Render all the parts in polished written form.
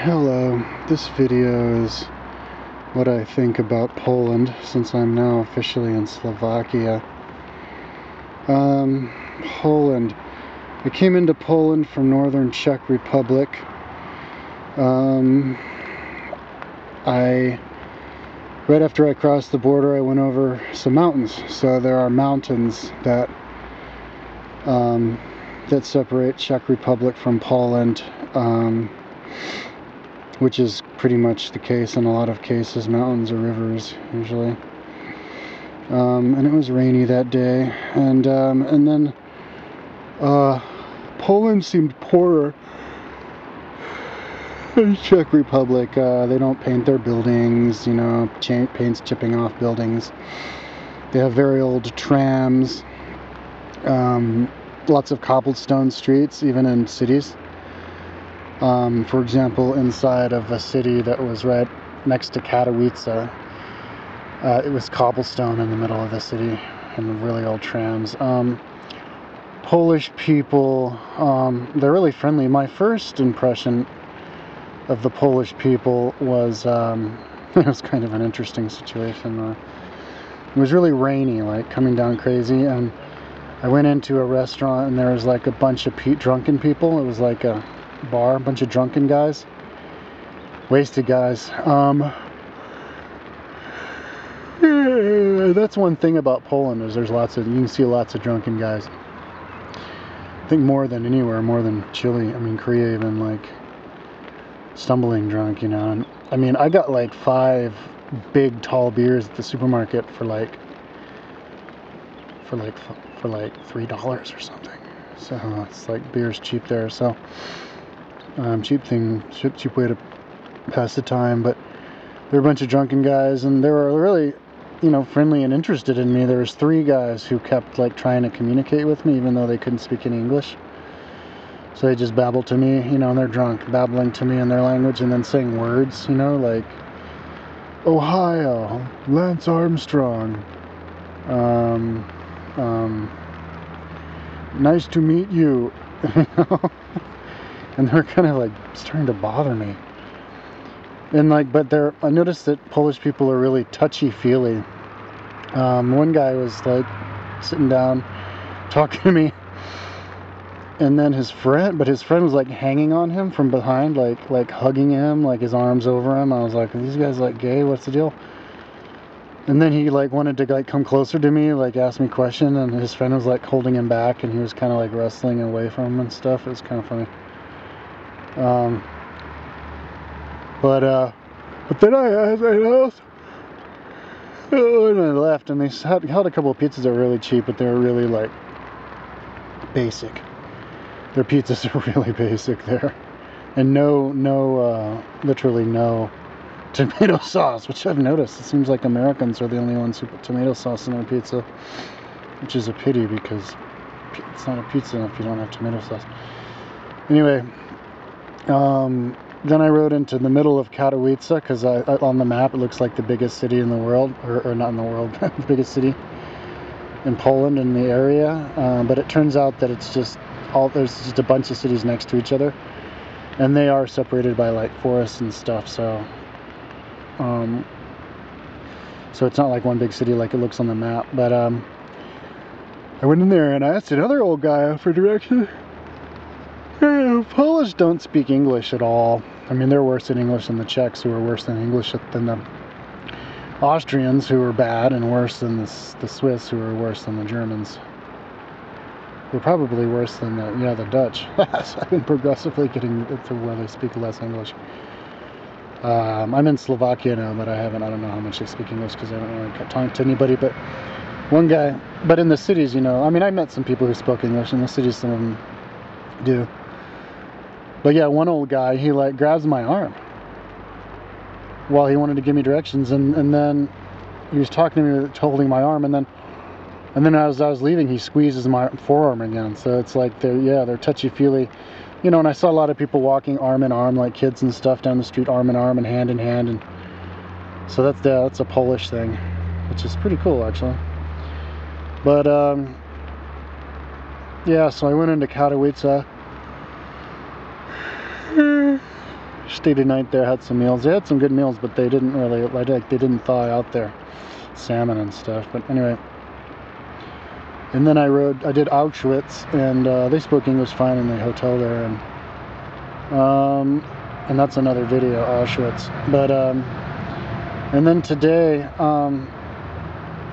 Hello, this video is what I think about Poland since I'm now officially in Slovakia. Poland. I came into Poland from northern Czech Republic. Right after I crossed the border, I went over some mountains. So there are mountains that separate Czech Republic from Poland, which is pretty much the case in a lot of cases, mountains or rivers usually. And it was rainy that day, and then Poland seemed poorer than Czech Republic. They don't paint their buildings, you know, paint's chipping off buildings. They have very old trams, lots of cobblestone streets, even in cities. For example, inside of a city that was right next to Katowice, it was cobblestone in the middle of the city and really old trams. Polish people, they're really friendly. My first impression of the Polish people was, it was kind of an interesting situation. It was really rainy, like coming down crazy, and I went into a restaurant and there was like a bunch of drunken people. It was like a bar, a bunch of drunken guys, wasted guys. That's one thing about Poland, is you can see lots of drunken guys. I think more than anywhere, more than Chile. I mean, Korea even, like stumbling drunk, you know. And I mean, I got like 5 big tall beers at the supermarket for like $3 or something. So it's like beer's cheap there. So cheap way to pass the time. But there were a bunch of drunken guys, and they were really, you know, friendly and interested in me. There was 3 guys who kept like trying to communicate with me, even though they couldn't speak any English. So they just babbled to me, you know, and they're drunk, babbling to me in their language, and then saying words, you know, like Ohio, Lance Armstrong, nice to meet you, you know? And they're kind of like starting to bother me. And like, I noticed that Polish people are really touchy-feely. One guy was like sitting down talking to me, and then his friend was like hanging on him from behind, like hugging him, like his arms over him. I was like, are these guys like gay? What's the deal? And then he like wanted to like come closer to me, like ask me a question, and his friend was like holding him back, and he was kind of like wrestling away from him and stuff. It was kind of funny. But then I left, and they held a couple of pizzas that were really cheap, but they were really like basic. Their pizzas are really basic there, and literally no tomato sauce, which I've noticed. It seems like Americans are the only ones who put tomato sauce in their pizza, which is a pity, because it's not a pizza if you don't have tomato sauce. Anyway, then I rode into the middle of Katowice, because on the map it looks like the biggest city in the world, or not in the world, the biggest city in Poland, in the area. But it turns out that there's just a bunch of cities next to each other, and they are separated by like forests and stuff. So it's not like one big city like it looks on the map. But I went in there and I asked another old guy for directions. Polish don't speak English at all. I mean, they're worse in English than the Czechs, who are worse than English than the Austrians, who are bad, and worse than the Swiss, who are worse than the Germans. They're probably worse than the Dutch. So I've been progressively getting to where they speak less English. I'm in Slovakia now, but I don't know how much they speak English, because I haven't really talked to anybody. But one guy, but in the cities, you know, I mean, I met some people who spoke English. In the cities, some of them do. But yeah, one old guy, he like grabs my arm while he wanted to give me directions, and then he was talking to me, holding my arm, and then as I was leaving, he squeezes my forearm again. So it's like they're touchy-feely, you know. And I saw a lot of people walking arm in arm, like kids and stuff, down the street, arm in arm and hand in hand, and so that's a Polish thing, which is pretty cool actually. But yeah, so I went into Katowice. Stayed a night there, had some meals. They had some good meals, but they didn't really, like, they didn't thaw out their salmon and stuff. But anyway, and then I did Auschwitz, and they spoke English fine in the hotel there, and that's another video, Auschwitz. But and then today,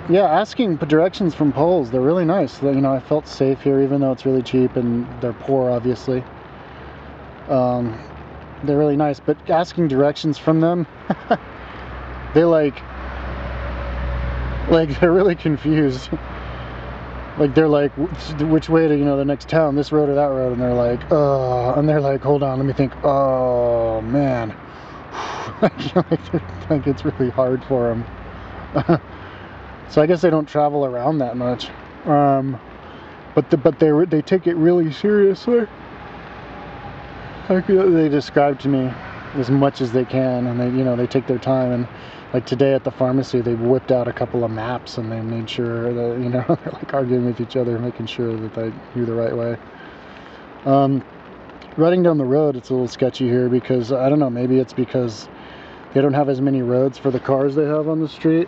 yeah, asking directions from Poles, they're really nice. You know, I felt safe here, even though it's really cheap and they're poor, obviously. They're really nice, but asking directions from them, they like they're really confused. Like they're like, which way to, you know, the next town, this road or that road, and they're like, and they're like, hold on, let me think. Oh man, like it's really hard for them. So I guess they don't travel around that much, but they take it really seriously. Like, they describe to me as much as they can, and they take their time. And like today at the pharmacy, they whipped out a couple of maps, and they made sure that, you know, they're like arguing with each other, making sure that they knew the right way. Riding down the road, it's a little sketchy here because, I don't know, maybe it's because they don't have as many roads for the cars they have on the street.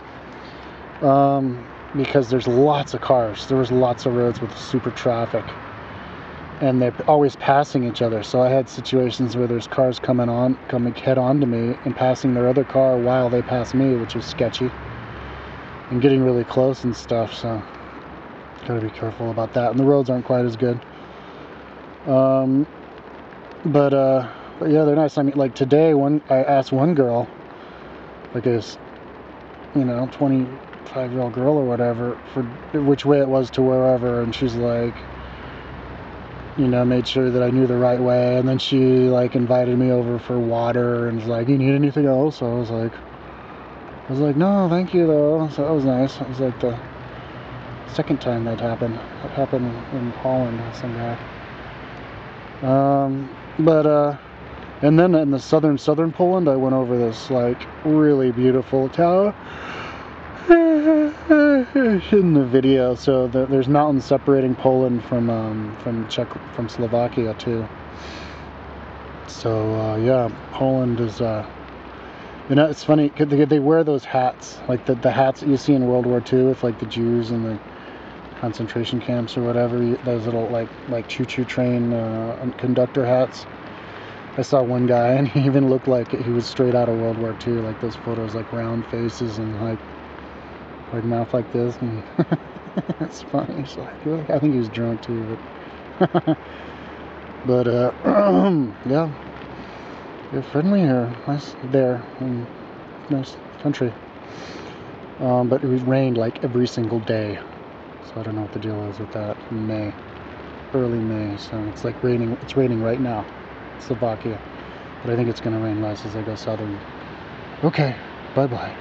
Because there's lots of cars. There was lots of roads with super traffic, and they're always passing each other. So I had situations where there's cars coming head on to me and passing their other car while they pass me, which was sketchy, and getting really close and stuff. So gotta be careful about that. And the roads aren't quite as good. But yeah, they're nice. I mean, like today, I asked one girl, like this, you know, 25-year-old girl or whatever, for which way it was to wherever, and she's like, you know, made sure that I knew the right way, and then she like invited me over for water and was like, you need anything else? I was like, no, thank you though. So that was nice. It was like the second time that happened. It happened in Holland with some guy. And then in the southern Poland, I went over this like really beautiful town in the video. So there's mountains separating Poland from Slovakia too. So yeah, Poland is you know, it's funny, they wear those hats, like the hats that you see in World War II with like the Jews and the concentration camps or whatever, those little like choo-choo train conductor hats. I saw one guy, and he even looked like he was straight out of World War II, like those photos, like round faces and like mouth like this, and it's funny. So I think he was drunk too, but yeah, they're friendly here, nice there, and nice country. But it rained like every single day, so I don't know what the deal is with that in May, early May. So it's like raining. It's raining right now, Slovakia, but I think it's going to rain less as I go southern. Okay, bye bye.